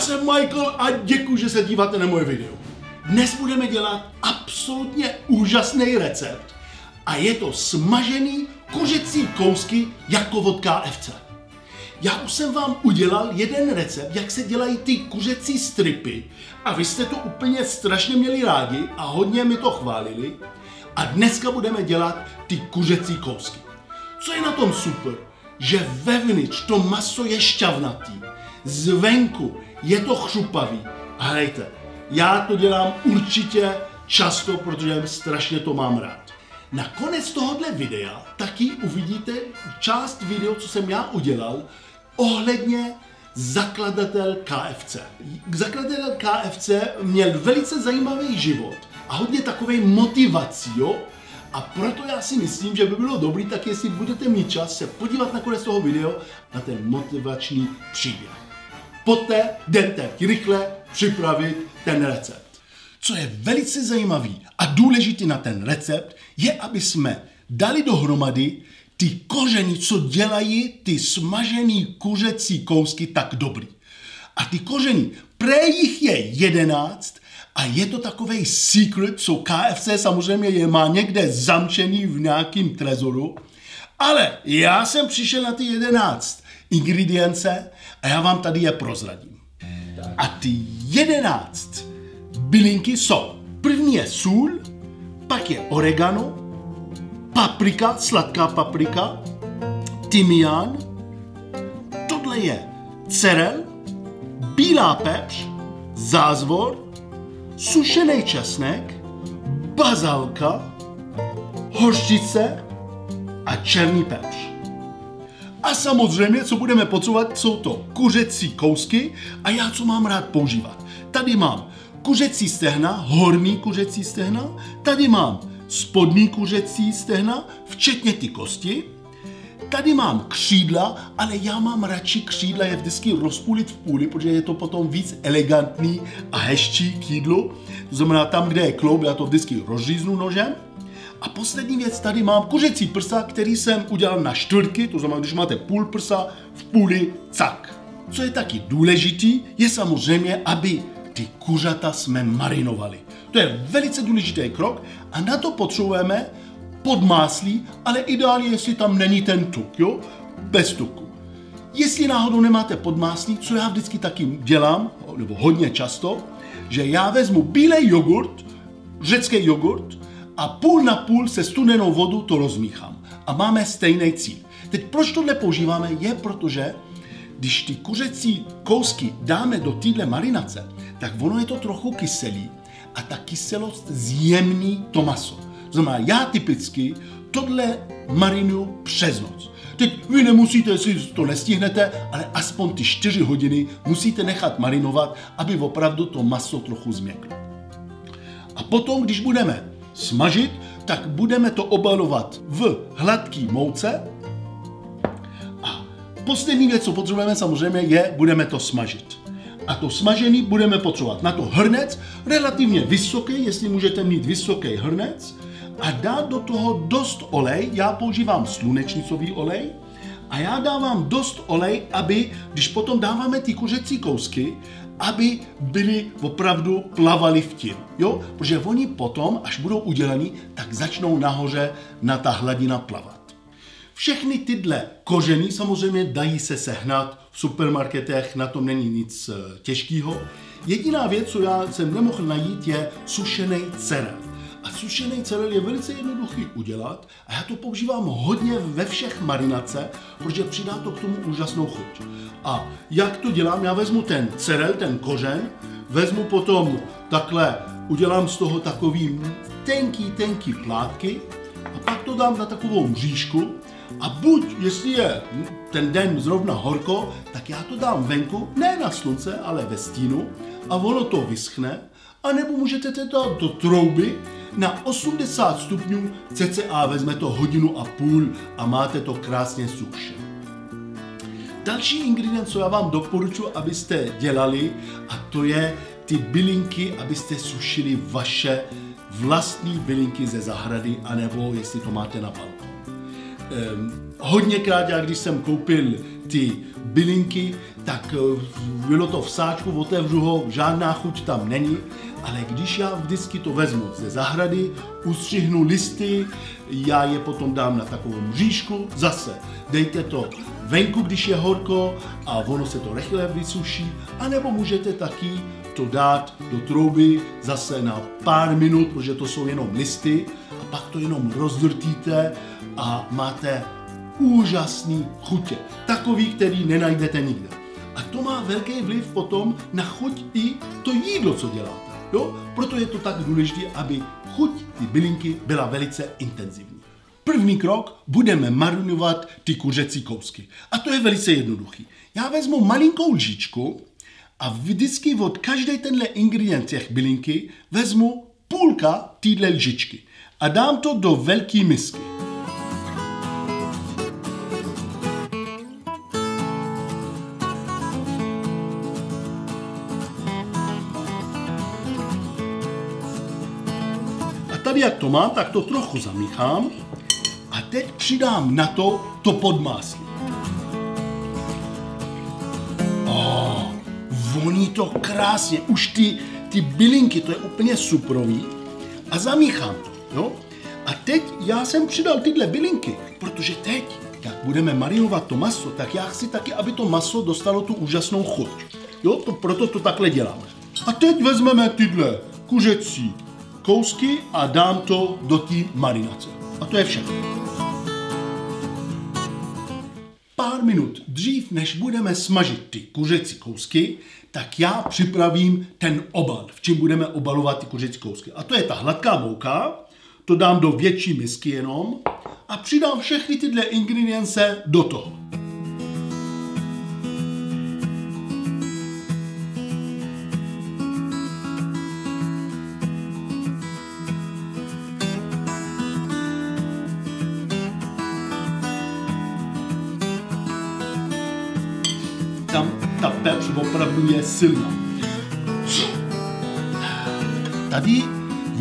jsem Michael a děkuji, že se díváte na moje video. Dnes budeme dělat absolutně úžasný recept a je to smažený kuřecí kousky jako od KFC. Já už jsem vám udělal jeden recept, jak se dělají ty kuřecí stripy a vy jste to úplně strašně měli rádi a hodně mi to chválili. A dneska budeme dělat ty kuřecí kousky. Co je na tom super? Že vevnitř to maso je šťavnatý, zvenku je to chřupavý. A hejte, já to dělám určitě často, protože strašně to mám rád. Na konec tohohle videa taky uvidíte část video, co jsem já udělal ohledně zakladatel KFC. Zakladatel KFC měl velice zajímavý život a hodně takovej motivací, jo? A proto já si myslím, že by bylo dobrý, tak jestli budete mít čas se podívat na konec toho videa na ten motivační příběh. Poté jdete rychle připravit ten recept. Co je velice zajímavý a důležitý na ten recept, je, aby jsme dali dohromady ty kořeny, co dělají ty smažený kuřecí kousky tak dobrý. A ty kořeny, jich je 11 a je to takovej secret, co KFC samozřejmě je má někde zamčený v nějakým trezoru, ale já jsem přišel na ty 11 ingredience a já vám tady je prozradím. A ty 11 bylinky jsou, první je sůl, pak je oregano, paprika, sladká paprika, tymián, tohle je cerel, bílá pepř, zázvor, sušený česnek, bazalka, hořčice a černý pepř. A samozřejmě, co budeme potřebovat, jsou to kuřecí kousky a já co mám rád používat. Tady mám kuřecí stehna, horní kuřecí stehna, tady mám spodní kuřecí stehna, včetně ty kosti. Tady mám křídla, ale já mám radši křídla je vždycky rozpůlit v půli, protože je to potom víc elegantní a hezčí k jídlu. To znamená, tam, kde je kloub, já to vždycky rozříznu nožem. A poslední věc, tady mám kuřecí prsa, který jsem udělal na čtvrtky, to znamená, když máte půl prsa, v půli cak. Co je taky důležitý, je samozřejmě, aby ty kuřata jsme marinovali. To je velice důležitý krok a na to potřebujeme podmáslí, ale ideálně, jestli tam není ten tuk, jo? Bez tuku. Jestli náhodou nemáte podmáslí, co já vždycky taky dělám, nebo hodně často, že já vezmu bílej jogurt, řecký jogurt a půl na půl se studenou vodu to rozmíchám. A máme stejný cíl. Teď proč tohle používáme, je protože když ty kuřecí kousky dáme do téhle marinace, tak ono je to trochu kyselý a ta kyselost zjemní to maso. To znamená, já typicky tohle marinuju přes noc. Teď vy nemusíte, jestli to nestihnete, ale aspoň ty 4 hodiny musíte nechat marinovat, aby opravdu to maso trochu změklo. A potom, když budeme smažit, tak budeme to obalovat v hladký mouce. A poslední věc, co potřebujeme samozřejmě, je, budeme to smažit. A to smažený budeme potřebovat na to hrnec, relativně vysoký, jestli můžete mít vysoký hrnec, a dát do toho dost olej, já používám slunečnicový olej, a já dávám dost olej, aby, když potom dáváme ty kuřecí kousky, aby byly opravdu plavali v tím, jo? Protože oni potom, až budou udělaný, tak začnou nahoře na ta hladina plavat. Všechny tyhle kořeny samozřejmě dají se sehnat v supermarketech, na tom není nic těžkého. Jediná věc, co já jsem nemohl najít, je sušený cerel. A sušený cerel je velice jednoduchý udělat a já to používám hodně ve všech marinace, protože přidá to k tomu úžasnou chuť. A jak to dělám? Já vezmu ten cerel, ten kořen, vezmu potom takhle, udělám z toho takový tenký plátky a pak to dám na takovou mřížku a buď, jestli je ten den zrovna horko, tak já to dám venku, ne na slunce, ale ve stínu a ono to vyschne, anebo můžete to dát do trouby na 80 stupňů cca, vezme to 1,5 hodiny a máte to krásně sušené. Další ingredient, co já vám doporučuji, abyste dělali, a to je ty bylinky, abyste sušili vaše vlastní bylinky ze zahrady, anebo jestli to máte na balkonu. Hodněkrát, já když jsem koupil ty bylinky, tak bylo to v sáčku, otevřu ho, žádná chuť tam není, ale když já vždycky to vezmu ze zahrady, ustřihnu listy, já je potom dám na takovou mřížku, zase dejte to venku, když je horko a ono se to rychle vysuší, anebo můžete taky to dát do trouby zase na pár minut, protože to jsou jenom listy a pak to jenom rozdrtíte a máte úžasný chutě. Takový, který nenajdete nikde. A to má velký vliv potom na chuť i to jídlo, co děláte. Jo? Proto je to tak důležité, aby chuť ty bylinky byla velice intenzivní. První krok, budeme marinovat ty kuřecí kousky. A to je velice jednoduchý. Já vezmu malinkou lžičku a vždycky od každé tenhle ingredient těch bylinky vezmu půlka téhle lžičky a dám to do velké misky. A tady, jak to mám, tak to trochu zamíchám a teď přidám na to podmáslí. Voní to krásně, už ty bylinky, to je úplně suprový a zamíchám to, jo? A teď já jsem přidal tyhle bylinky, protože teď, jak budeme marinovat to maso, tak já chci taky, aby to maso dostalo tu úžasnou chuť, jo? Proto to takhle děláme. A teď vezmeme tyhle kuřecí kousky a dám to do té marinace. A to je všechno. Pár minut dřív, než budeme smažit ty kuřecí kousky, tak já připravím ten obal, v čem budeme obalovat ty kuřecí kousky. A to je ta hladká mouka, to dám do větší misky jenom a přidám všechny tyhle ingredience do toho. Tam ta pepř opravdu je silná. Tady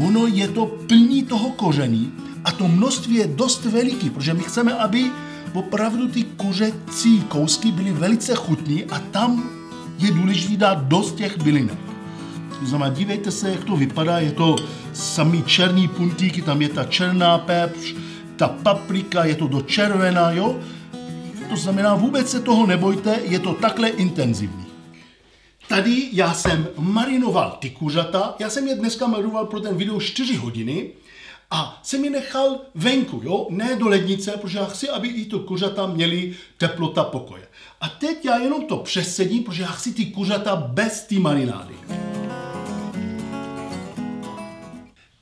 ono je to plný toho koření a to množství je dost veliký, protože my chceme, aby opravdu ty kuřecí kousky byly velice chutný a tam je důležité dát dost těch bylinek. To znamená, dívejte se, jak to vypadá, je to samý černý puntíky, tam je ta černá pepř, ta paprika, je to do červená, jo? To znamená, vůbec se toho nebojte, je to takhle intenzivní. Tady já jsem marinoval ty kuřata, já jsem je dneska marinoval pro ten video 4 hodiny a jsem je nechal venku, jo? Ne do lednice, protože já chci, aby i to kuřata měly teplota pokoje. A teď já jenom to přesedím, protože já chci ty kuřata bez té marinády.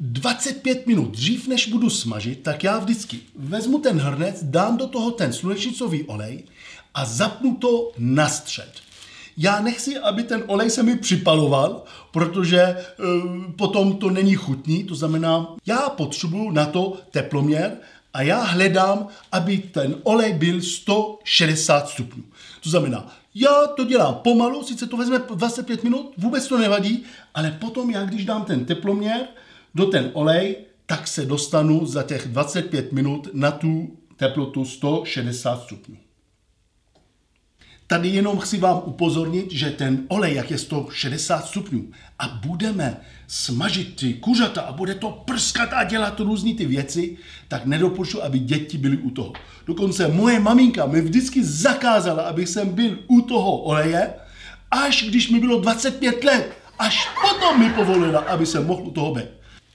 25 minut dřív, než budu smažit, tak já vždycky vezmu ten hrnec, dám do toho ten slunečnicový olej a zapnu to na střed. Já nechci, aby ten olej se mi připaloval, protože potom to není chutný, to znamená, já potřebuju na to teploměr a já hledám, aby ten olej byl 160 stupňů. To znamená, já to dělám pomalu, sice to vezme 25 minut, vůbec to nevadí, ale potom já, když dám ten teploměr do ten olej, tak se dostanu za těch 25 minut na tu teplotu 160 stupňů. Tady jenom chci vám upozornit, že ten olej, jak je 160 stupňů a budeme smažit ty kuřata a bude to prskat a dělat různý ty věci, tak nedoporučuji, aby děti byly u toho. Dokonce moje maminka mi vždycky zakázala, abych jsem byl u toho oleje, až když mi bylo 25 let. Až potom mi povolila, aby jsem mohl u toho být.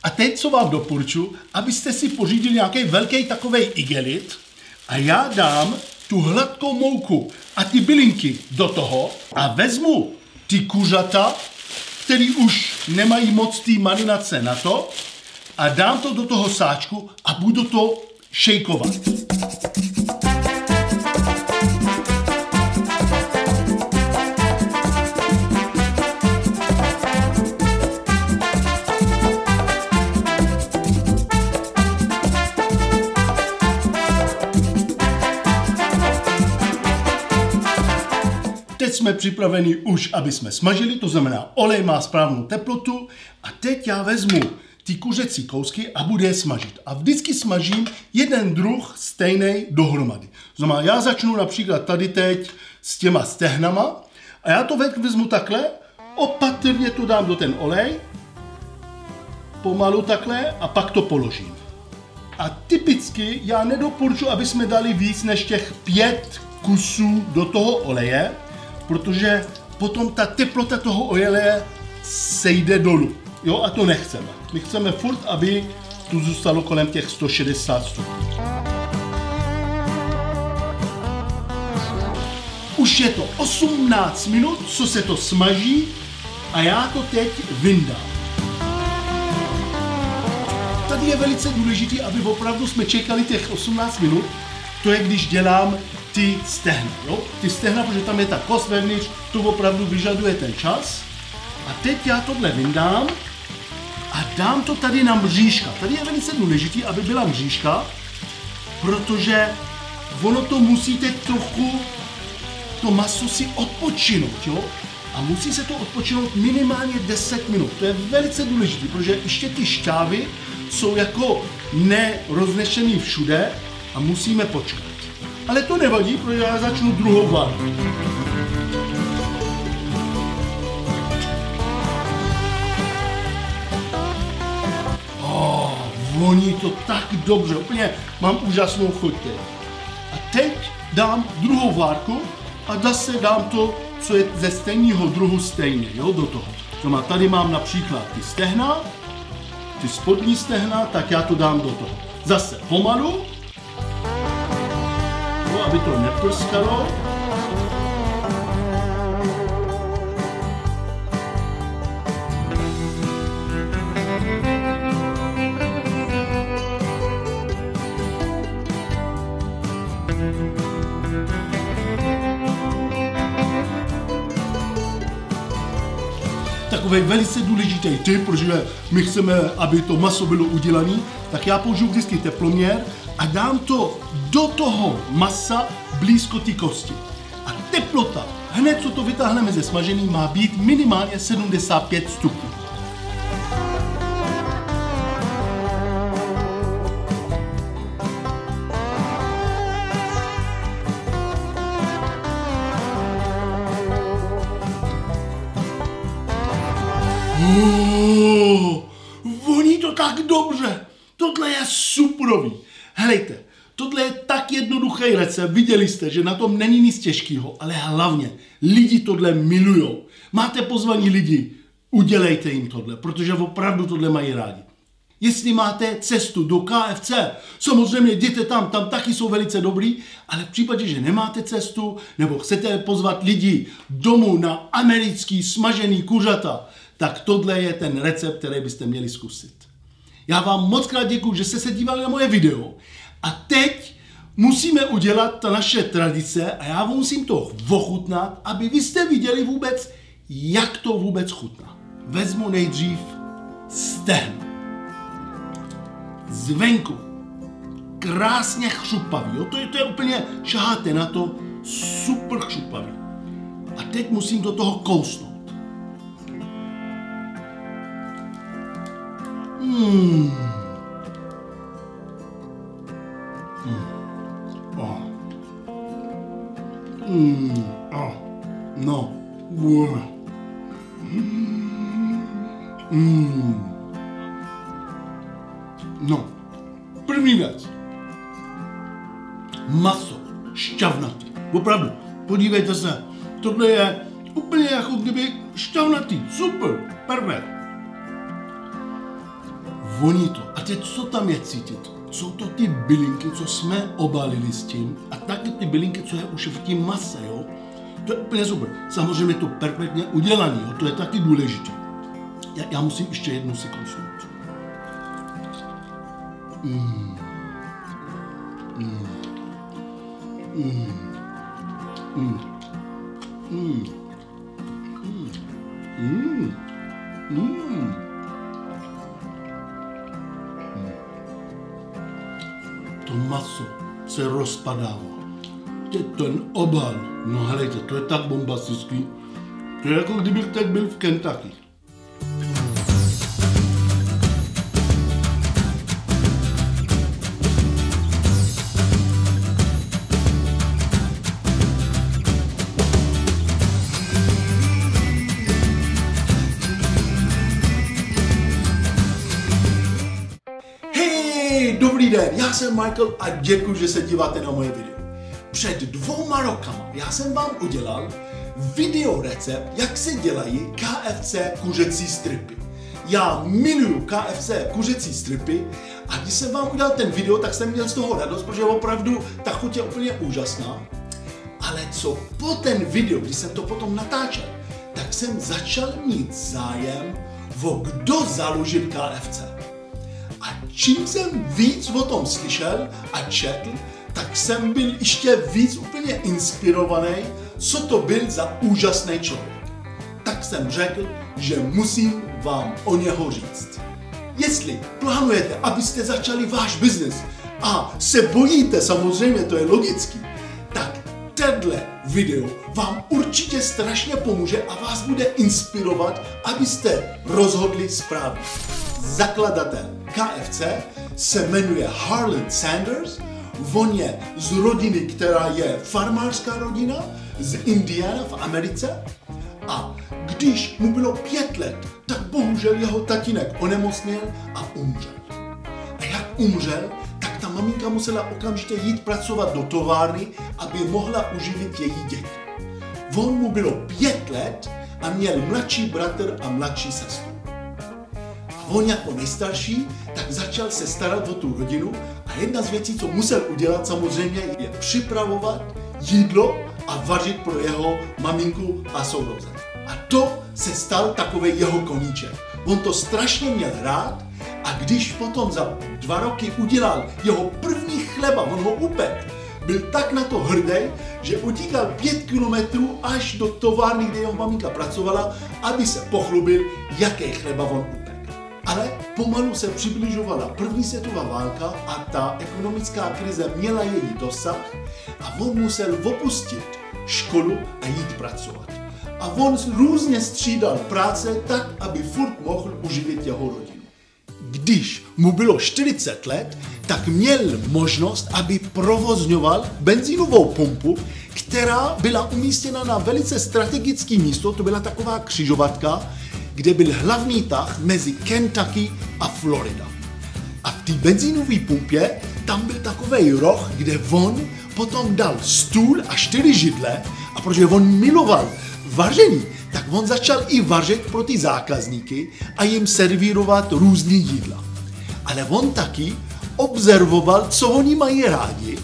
A teď, co vám doporučuji, abyste si pořídili nějaký velký takovej igelit a já dám tu hladkou mouku a ty bylinky do toho a vezmu ty kuřata, který už nemají moc té marinace na to a dám to do toho sáčku a budu to šejkovat. Teď jsme připraveni už, aby jsme smažili, to znamená, olej má správnou teplotu a teď já vezmu ty kuřecí kousky a budu je smažit. A vždycky smažím jeden druh stejný dohromady. Znamená, já začnu například tady teď s těma stehnama a já to vezmu takhle, opatrně to dám do ten olej, pomalu takhle a pak to položím. A typicky já nedoporučuji, aby jsme dali víc než těch 5 kusů do toho oleje, protože potom ta teplota toho oleje sejde dolů. Jo, a to nechceme. My chceme furt, aby tu zůstalo kolem těch 160 stupňů. Už je to 18 minut, co se to smaží a já to teď vyndám. Tady je velice důležité, aby opravdu jsme čekali těch 18 minut. To je, když dělám ty stehna. Jo? Ty stehna, protože tam je ta kost vevnitř, to opravdu vyžaduje ten čas. A teď já tohle vyndám a dám to tady na mřížka. Tady je velice důležité, aby byla mřížka, protože ono to musíte trochu, to maso si odpočinout, jo? A musí se to odpočinout minimálně 10 minut. To je velice důležité, protože ještě ty šťávy jsou jako neroznešený všude a musíme počkat. Ale to nevadí, protože já začnu druhou várku. Voní to tak dobře, úplně mám úžasnou chuť. A teď dám druhou várku a zase dám to, co je ze stejného druhu stejně, jo, do toho. Znamená, tady mám například ty stehna, ty spodní stehna, tak já to dám do toho. Zase pomalu, jo, aby to neprskalo. Takový velice důležitý tip, protože my chceme, aby to maso bylo udělané, tak já použiju vždycky teploměr a dám to do toho masa blízko ty kosti. A teplota, hned co to vytáhneme ze smažení, má být minimálně 75 stupňů. Voní to tak dobře. Tohle je superový. Helejte, tohle je tak jednoduchý recept. Viděli jste, že na tom není nic těžkého, ale hlavně lidi tohle milujou. Máte pozvaní lidi, udělejte jim tohle, protože opravdu tohle mají rádi. Jestli máte cestu do KFC, samozřejmě jděte tam taky jsou velice dobrý, ale v případě, že nemáte cestu, nebo chcete pozvat lidi domů na americký smažený kuřata, tak tohle je ten recept, který byste měli zkusit. Já vám moc krát děkuju, že jste se dívali na moje video a teď musíme udělat ta naše tradice a já musím to ochutnat, aby vy jste viděli vůbec, jak to vůbec chutná. Vezmu nejdřív stehno. Zvenku. Krásně chřupavý. Jo? To je úplně, šaháte na to, super chřupavý. A teď musím do toho kousnout. No. No. První věc. Maso. Šťavnatý. Opravdu. Podívejte se. Tohle je úplně jako kdyby šťavnatý. Super. Perfekt. Voní to. A teď co tam je cítit? Jsou to ty bylinky, co jsme obalili s tím a taky ty bylinky, co je už v tím mase, jo? To je úplně super. Samozřejmě to perfektně udělaný, jo? To je taky důležité. Já musím ještě jednou si kousnout. To maso se rozpadává. Ten obal, no helejte, to je tak bombastický. To je jako kdybych teď byl v Kentucky. Hej, dobrý den, já jsem Michael a děkuji, že se díváte na moje video. Před 2 rokama já jsem vám udělal video recept, jak se dělají KFC kuřecí stripy. Já miluju KFC kuřecí stripy a když jsem vám udělal ten video, tak jsem měl z toho radost, protože opravdu ta chuť je úplně úžasná. Ale co po ten video, když jsem to potom natáčel, tak jsem začal mít zájem, o kdo založil KFC. A čím jsem víc o tom slyšel a četl, tak jsem byl ještě víc úplně inspirovaný, co to byl za úžasný člověk. Tak jsem řekl, že musím vám o něho říct. Jestli plánujete, abyste začali váš biznes a se bojíte, samozřejmě to je logický, tak tenhle video vám určitě strašně pomůže a vás bude inspirovat, abyste rozhodli správně. Zakladatel KFC se jmenuje Harlan Sanders, on je z rodiny, která je farmářská rodina z Indiana v Americe a když mu bylo 5 let, tak bohužel jeho tatínek onemocněl a umřel. A jak umřel, tak ta maminka musela okamžitě jít pracovat do továrny, aby mohla uživit její děti. On mu bylo 5 let a měl mladší bratr a mladší sestru. A on jako nejstarší, tak začal se starat o tu rodinu a jedna z věcí, co musel udělat samozřejmě, je připravovat jídlo a vařit pro jeho maminku a sourozence. A to se stal takový jeho koníček. On to strašně měl rád a když potom za 2 roky udělal jeho první chleba, on ho upekl, byl tak na to hrdý, že utíkal 5 kilometrů až do továrny, kde jeho maminka pracovala, aby se pochlubil, jaký chleba on upekl. Ale pomalu se přibližovala první světová válka a ta ekonomická krize měla její dosah a on musel opustit školu a jít pracovat. A on různě střídal práce tak, aby furt mohl uživit jeho rodinu. Když mu bylo 40 let, tak měl možnost, aby provozňoval benzínovou pumpu, která byla umístěna na velice strategické místo, to byla taková křižovatka, kde byl hlavní tah mezi Kentucky a Florida. A v té benzínové pumpě tam byl takovej roh, kde on potom dal stůl a 4 židle a protože on miloval vaření, tak on začal i vařit pro ty zákazníky a jim servírovat různý jídla. Ale on taky observoval, co oni mají rádi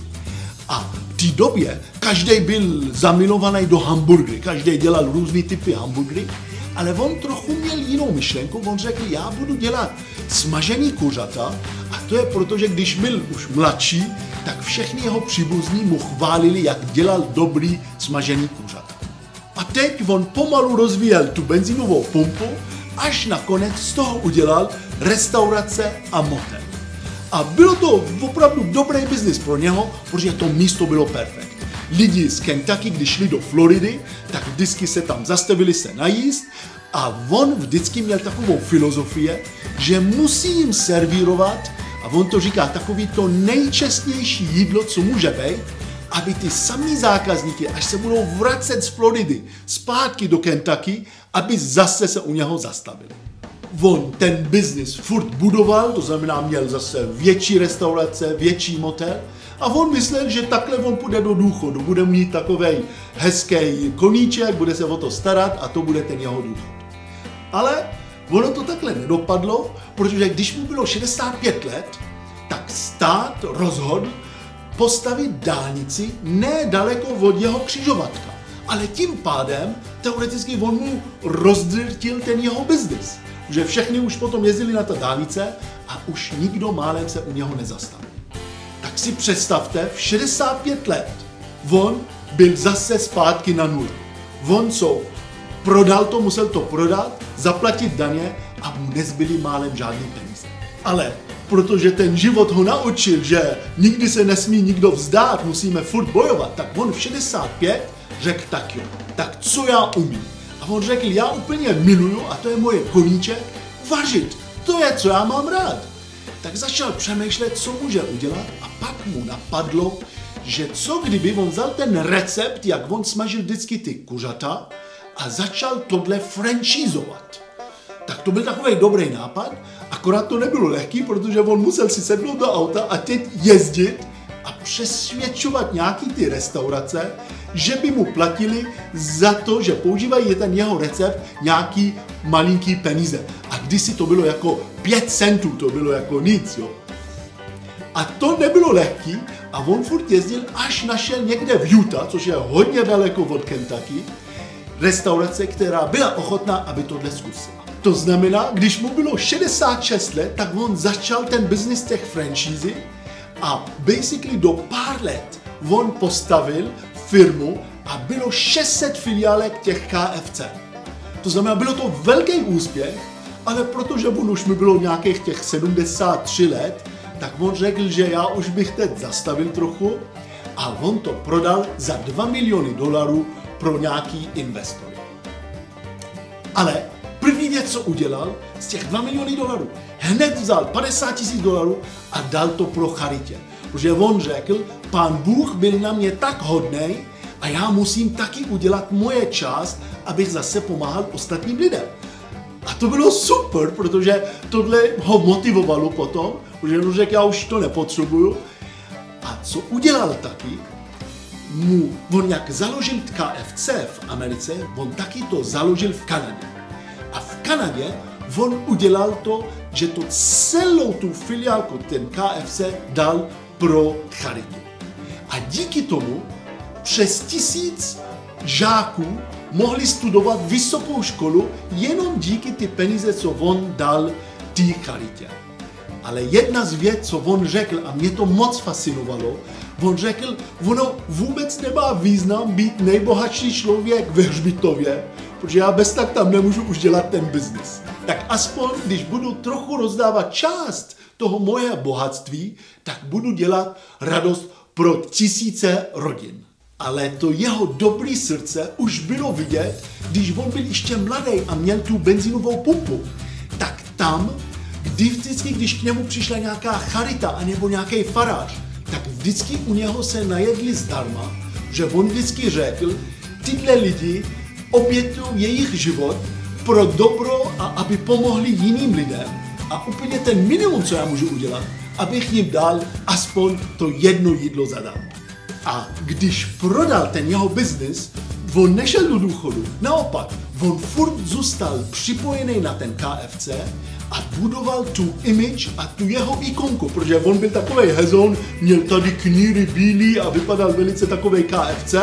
a v té době každý byl zamilovaný do hamburgery, každý dělal různý typy hamburgery, ale on trochu měl jinou myšlenku, on řekl, já budu dělat smažený kuřata a to je proto, že když byl už mladší, tak všechny jeho příbuzní mu chválili, jak dělal dobrý smažený kuřata. A teď on pomalu rozvíjel tu benzínovou pumpu, až nakonec z toho udělal restaurace a motel. A bylo to opravdu dobrý biznis pro něho, protože to místo bylo perfekt. Lidi z Kentucky, když šli do Floridy, tak vždycky se tam zastavili se najíst a on vždycky měl takovou filozofii, že musí jim servírovat, a on to říká, takový to nejčestnější jídlo, co může být, aby ty samý zákazníky, až se budou vracet z Floridy zpátky do Kentucky, aby zase se u něho zastavili. On ten biznis furt budoval, to znamená měl zase větší restaurace, větší motel a on myslel, že takhle on půjde do důchodu, bude mít takovej hezký koníček, bude se o to starat a to bude ten jeho důchod. Ale ono to takhle nedopadlo, protože když mu bylo 65 let, tak stát rozhodl postavit dálnici nedaleko od jeho křižovatka. Ale tím pádem teoreticky on mu rozdrtil ten jeho biznis. Že všechny už potom jezdili na ta dálnice a už nikdo málem se u něho nezastavil. Tak si představte, v 65 let on byl zase zpátky na nulu. On co prodal to, musel to prodat, zaplatit daně a mu nezbyly málem žádný peníze. Ale protože ten život ho naučil, že nikdy se nesmí nikdo vzdát, musíme furt bojovat, tak on v 65 řekl tak jo, tak co já umím? A on řekl, já úplně miluju, a to je moje koníček, vařit. To je, co já mám rád. Tak začal přemýšlet, co může udělat a pak mu napadlo, že co kdyby on vzal ten recept, jak on smažil vždycky ty kuřata a začal tohle franchízovat. Tak to byl takový dobrý nápad a Akorát to nebylo lehký, protože on musel si sednout do auta a teď jezdit a přesvědčovat nějaký ty restaurace, že by mu platili za to, že používají ten jeho recept nějaký malinký peníze. A kdysi to bylo jako 5 centů, to bylo jako nic, jo. A to nebylo lehký a on furt jezdil, až našel někde v Utah, což je hodně daleko od Kentucky, restaurace, která byla ochotná, aby tohle zkusila. To znamená, když mu bylo 66 let, tak on začal ten biznis těch franšízy a basically do pár let on postavil firmu a bylo 600 filiálek těch KFC. To znamená, bylo to velký úspěch, ale protože on už mi bylo nějakých těch 73 let, tak on řekl, že já už bych teď zastavil trochu a on to prodal za $2 miliony pro nějaký investory. Ale první věc, co udělal, z těch $2 miliony, hned vzal $50,000 a dal to pro charitě. Protože on řekl, Pán Bůh byl na mě tak hodnej a já musím taky udělat moje část, abych zase pomáhal ostatním lidem. A to bylo super, protože tohle ho motivovalo potom, protože on řekl, já už to nepotřebuju. A co udělal taky, on jak založil KFC v Americe, on taky to založil v Kanadě. A v Kanadě on udělal to, že to celou tu filiálku, ten KFC, dal pro charitu. A díky tomu přes 1000 žáků mohli studovat vysokou školu jenom díky ty peníze, co on dal té charitě. Ale jedna z věcí, co on řekl, a mě to moc fascinovalo, on řekl, ono vůbec nemá význam být nejbohatší člověk ve hřbitově, protože já bez tak tam nemůžu už dělat ten biznis. Tak aspoň, když budu trochu rozdávat část toho moje bohatství, tak budu dělat radost pro tisíce rodin. Ale to jeho dobré srdce už bylo vidět, když on byl ještě mladý a měl tu benzínovou pumpu. Tak tam, vždycky, když k němu přišla nějaká charita anebo nějaký farář, tak vždycky u něho se najedli zdarma, že on vždycky řekl, tyhle lidi obětují jejich život pro dobro a aby pomohli jiným lidem. A úplně ten minimum, co já můžu udělat, abych jim dal aspoň to jedno jídlo zadarmo. A když prodal ten jeho biznis, on nešel do důchodu. Naopak, on furt zůstal připojený na ten KFC a budoval tu image a tu jeho ikonku, protože on byl takovej hezoun, měl tady kníry bílý a vypadal velice takovej KFC.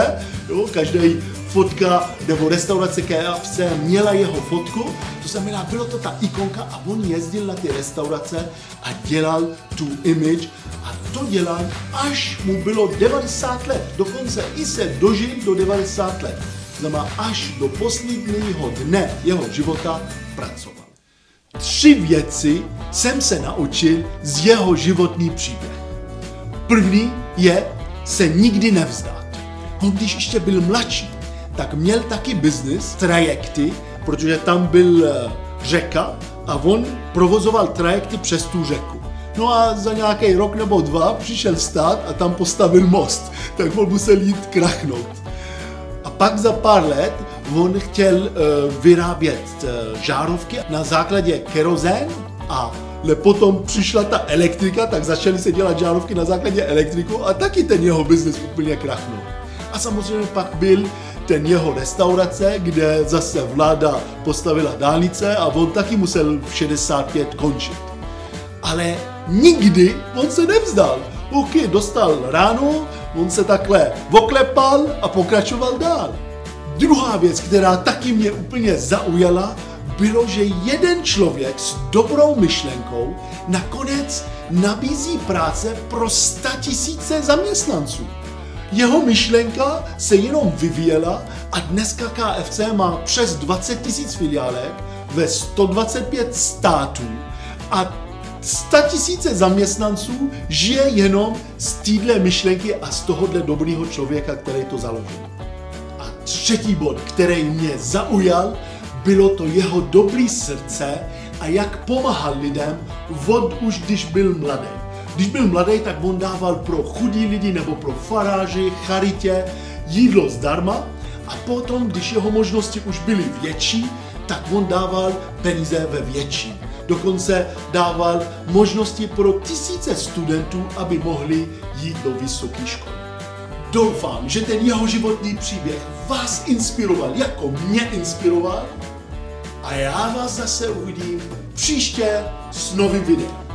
Jo, každý fotka nebo restaurace KFC měla jeho fotku, to znamená, bylo to ta ikonka a on jezdil na ty restaurace a dělal tu image a to dělal, až mu bylo 90 let, dokonce i se dožil do 90 let. To znamená, až do posledního dne jeho života pracoval. 3 věci jsem se naučil z jeho životní příběh. První je se nikdy nevzdát. On když ještě byl mladší, tak měl taky biznis, trajekty, protože tam byl řeka a on provozoval trajekty přes tu řeku. No a za nějaký rok nebo 2 přišel stát a tam postavil most, tak on musel jít krachnout. A pak za pár let on chtěl vyrábět žárovky na základě kerozén a potom přišla ta elektrika, tak začaly se dělat žárovky na základě elektriku a taky ten jeho biznis úplně krachnul. A samozřejmě pak byl ten jeho restaurace, kde zase vláda postavila dálnice a on taky musel v 65 končit. Ale nikdy on se nevzdal. OK, dostal ráno, on se takhle oklepal a pokračoval dál. Druhá věc, která taky mě úplně zaujala, bylo, že jeden člověk s dobrou myšlenkou nakonec nabízí práce pro 100 000 zaměstnanců. Jeho myšlenka se jenom vyvíjela a dneska KFC má přes 20 000 filiálek ve 125 států a 100 000 zaměstnanců žije jenom z téhle myšlenky a z tohohle dobrýho člověka, který to založil. A třetí bod, který mě zaujal, bylo to jeho dobrý srdce a jak pomáhal lidem už když byl mladý. Když byl mladý, tak on dával pro chudí lidi nebo pro faráři, charitě jídlo zdarma a potom, když jeho možnosti už byly větší, tak on dával peníze ve větší. dokonce dával možnosti pro tisíce studentů, aby mohli jít do vysoké školy. Doufám, že ten jeho životní příběh vás inspiroval, jako mě inspiroval, a já vás zase uvidím příště s novým videem.